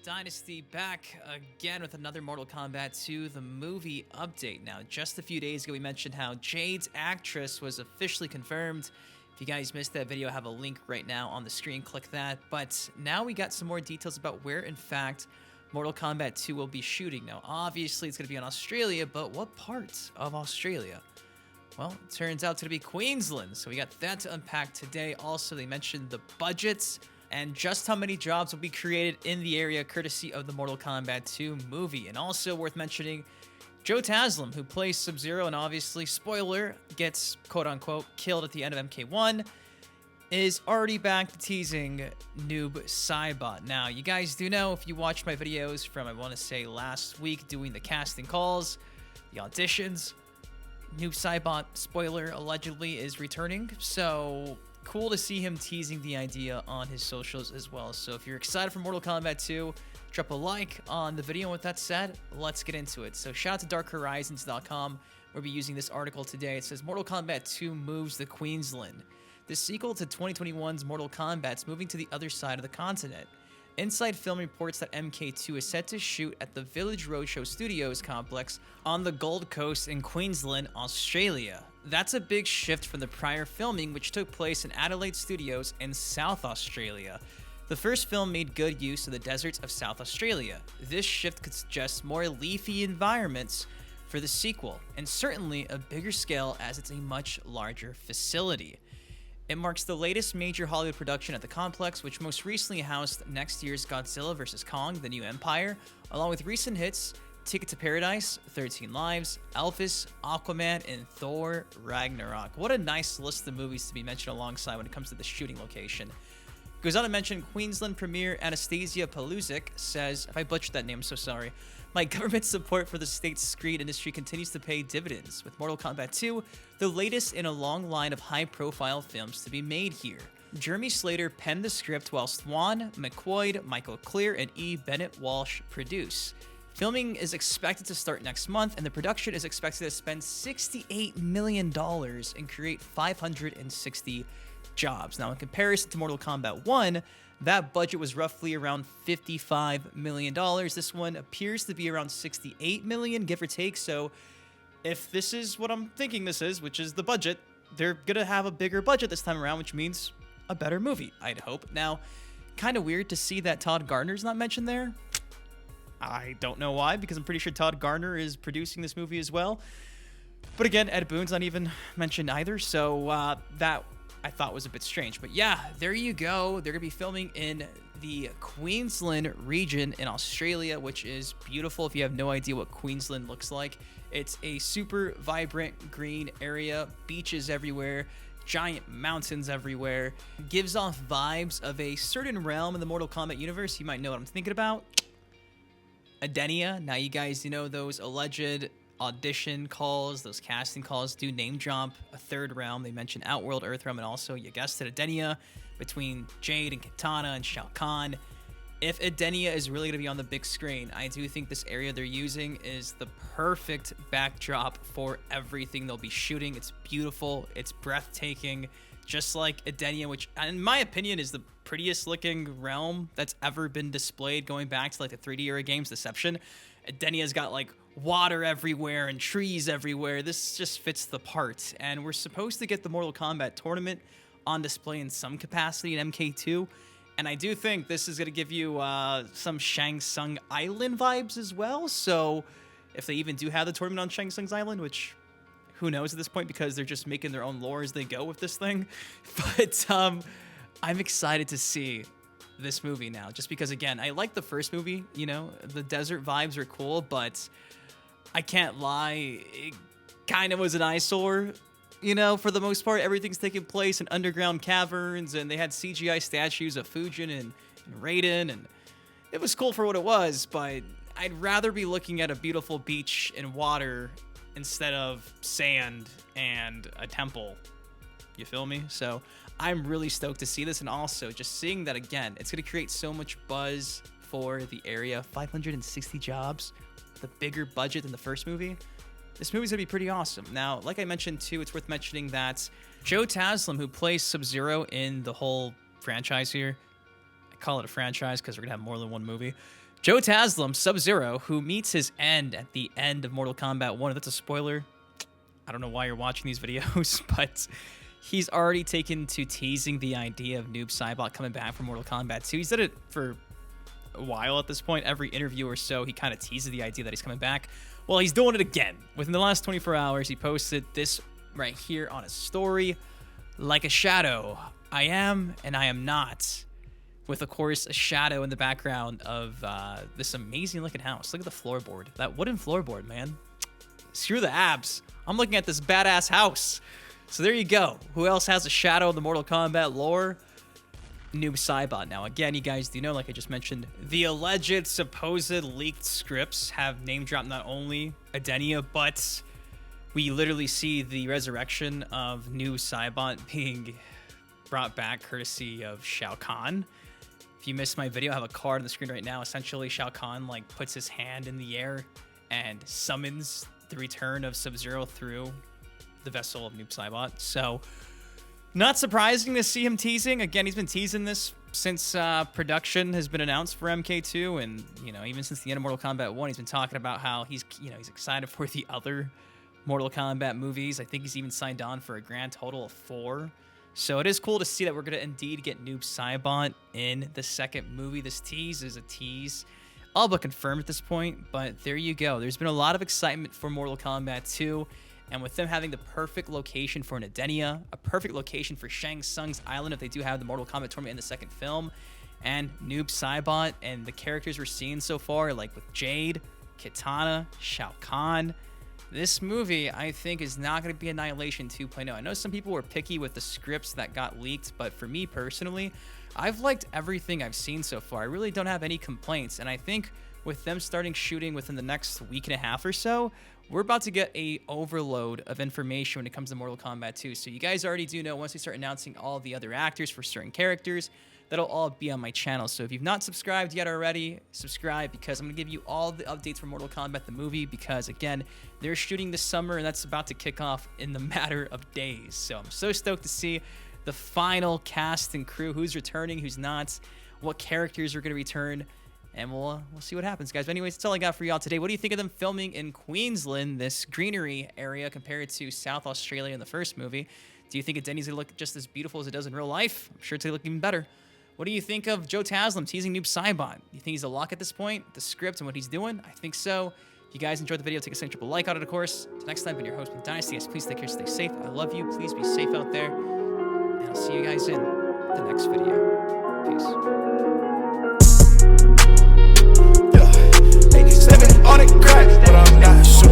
Dynasty back again with another Mortal Kombat 2, the movie update. Now, just a few days ago, we mentioned how Jade's actress was officially confirmed. If you guys missed that video, I have a link right now on the screen. Click that. But now we got some more details about where, in fact, Mortal Kombat 2 will be shooting. Now, obviously, it's going to be in Australia, but what parts of Australia? Well, it turns out to be Queensland, so we got that to unpack today. Also, they mentioned the budgets and just how many jobs will be created in the area courtesy of the Mortal Kombat 2 movie. And also worth mentioning, Joe Taslim, who plays Sub-Zero and obviously, spoiler, gets quote-unquote killed at the end of MK1, is already back to teasing Noob Saibot. Now, you guys do know, if you watched my videos from, I want to say, last week, doing the casting calls, the auditions, Noob Saibot, spoiler, allegedly is returning, so cool to see him teasing the idea on his socials as well. So if you're excited for Mortal Kombat 2, drop a like on the video. And with that said, let's get into it. So shout out to darkhorizons.com. We'll be using this article today. It says Mortal Kombat 2 moves to Queensland. The sequel to 2021's Mortal Kombat's moving to the other side of the continent. Inside Film reports that MK2 is set to shoot at the Village Roadshow Studios complex on the Gold Coast in Queensland, Australia. That's a big shift from the prior filming, which took place in Adelaide Studios in South Australia. The first film made good use of the deserts of South Australia. This shift could suggest more leafy environments for the sequel, and certainly a bigger scale as it's a much larger facility. It marks the latest major Hollywood production at the complex, which most recently housed next year's Godzilla vs. Kong: The New Empire, along with recent hits Ticket to Paradise, 13 Lives, Elvis, Aquaman, and Thor: Ragnarok. What a nice list of movies to be mentioned alongside when it comes to the shooting location. Goes on to mention Queensland Premier Anastasia Paluzic says, if I butchered that name, I'm so sorry, my government support for the state's screen industry continues to pay dividends, with Mortal Kombat 2 the latest in a long line of high-profile films to be made here. Jeremy Slater penned the script while Swan, McQuoid, Michael Clear, and E. Bennett Walsh produce. Filming is expected to start next month, and the production is expected to spend $68 million and create 560 jobs. Now, in comparison to Mortal Kombat 1, that budget was roughly around $55 million. This one appears to be around $68 million, give or take. So if this is what I'm thinking this is, which is the budget, they're going to have a bigger budget this time around, which means a better movie, I'd hope. Now, kind of weird to see that Todd Gardner's not mentioned there. I don't know why, because I'm pretty sure Todd Gardner is producing this movie as well. But again, Ed Boon's not even mentioned either, so that I thought was a bit strange. But yeah, there you go. They're going to be filming in the Queensland region in Australia, which is beautiful. If you have no idea what Queensland looks like, it's a super vibrant green area, beaches everywhere, giant mountains everywhere. Gives off vibes of a certain realm in the Mortal Kombat universe. You might know what I'm thinking about. Adenia. Now, you guys, those alleged audition calls, those casting calls do name drop a third realm. They mention Outworld, Earthrealm, and also, you guessed it, Adenia, between Jade and Kitana and Shao Kahn. If Adenia is really going to be on the big screen, I do think this area they're using is the perfect backdrop for everything they'll be shooting. It's beautiful. It's breathtaking. Just like Adenia, which, in my opinion, is the prettiest looking realm that's ever been displayed, going back to like the 3D era games, Deception. Adenia's got like water everywhere and trees everywhere. This just fits the part. And we're supposed to get the Mortal Kombat tournament on display in some capacity in MK2. And I do think this is going to give you some Shang Tsung Island vibes as well. So if they even do have the tournament on Shang Tsung's Island, which who knows at this point, because they're just making their own lore as they go with this thing. But I'm excited to see this movie now, just because, again, I like the first movie. The desert vibes are cool, but I can't lie, it kind of was an eyesore. For the most part, everything's taking place in underground caverns, and they had CGI statues of Fujin and Raiden, and it was cool for what it was, but I'd rather be looking at a beautiful beach and water instead of sand and a temple. You feel me? So I'm really stoked to see this, and also just seeing that, again, it's going to create so much buzz for the area. 560 jobs, the bigger budget than the first movie. This movie's going to be pretty awesome. Now, like I mentioned too, it's worth mentioning that Joe Taslim, who plays Sub-Zero in the whole franchise here, I call it a franchise because we're going to have more than one movie. Joe Taslim, Sub-Zero, who meets his end at the end of Mortal Kombat 1. That's a spoiler. I don't know why you're watching these videos, but he's already taken to teasing the idea of Noob Saibot coming back for Mortal Kombat 2. He's done it for a while at this point. Every interview or so, he kind of teases the idea that he's coming back. Well, he's doing it again. Within the last 24 hours, he posted this right here on his story. Like a shadow, I am and I am not. With, of course, a shadow in the background of this amazing looking house. Look at the floorboard. That wooden floorboard, man. Screw the abs. I'm looking at this badass house. So there you go. Who else has a shadow in the Mortal Kombat lore? Noob Saibot. Now, again, you guys do know, like I just mentioned, the alleged, supposed leaked scripts have name dropped not only Edenia, but we literally see the resurrection of Noob Saibot being brought back courtesy of Shao Kahn. If you missed my video, I have a card on the screen right now. Essentially, Shao Kahn like puts his hand in the air and summons the return of Sub-Zero through the vessel of Noob Saibot. So, not surprising to see him teasing. Again, he's been teasing this since production has been announced for MK2, and even since the end of Mortal Kombat 1, he's been talking about how he's excited for the other Mortal Kombat movies. I think he's even signed on for a grand total of 4. So it is cool to see that we're going to indeed get Noob Saibot in the second movie. This tease is a tease, all but confirmed at this point, but there you go. There's been a lot of excitement for Mortal Kombat 2, and with them having the perfect location for an Edenia, a perfect location for Shang Tsung's island if they do have the Mortal Kombat tournament in the second film, and Noob Saibot and the characters we're seeing so far, like with Jade, Kitana, Shao Kahn. This movie, I think, is not going to be Annihilation 2.0. I know some people were picky with the scripts that got leaked, but for me personally, I've liked everything I've seen so far. I really don't have any complaints, and I think with them starting shooting within the next week and a half or so, we're about to get a overload of information when it comes to Mortal Kombat 2. So you guys already do know, once we start announcing all the other actors for certain characters, that'll all be on my channel. So if you've not subscribed yet already, subscribe, because I'm going to give you all the updates for Mortal Kombat the movie, because again, they're shooting this summer and that's about to kick off in the matter of days. So I'm so stoked to see the final cast and crew, who's returning, who's not, what characters are going to return, and we'll see what happens, guys. But anyways, that's all I got for y'all today. What do you think of them filming in Queensland, this greenery area, compared to South Australia in the first movie? Do you think Edenia's going to look just as beautiful as it does in real life? I'm sure it's going to look even better. What do you think of Joe Taslim teasing Noob Saibot? Do you think he's a lock at this point? The script and what he's doing? I think so. If you guys enjoyed the video, take a second, triple like on it, of course. Till next time, been your host, Dynasty. Guys, please take care, stay safe. I love you. Please be safe out there. And I'll see you guys in the next video. Peace. Yeah, 87 on the crack, but I'm not sure.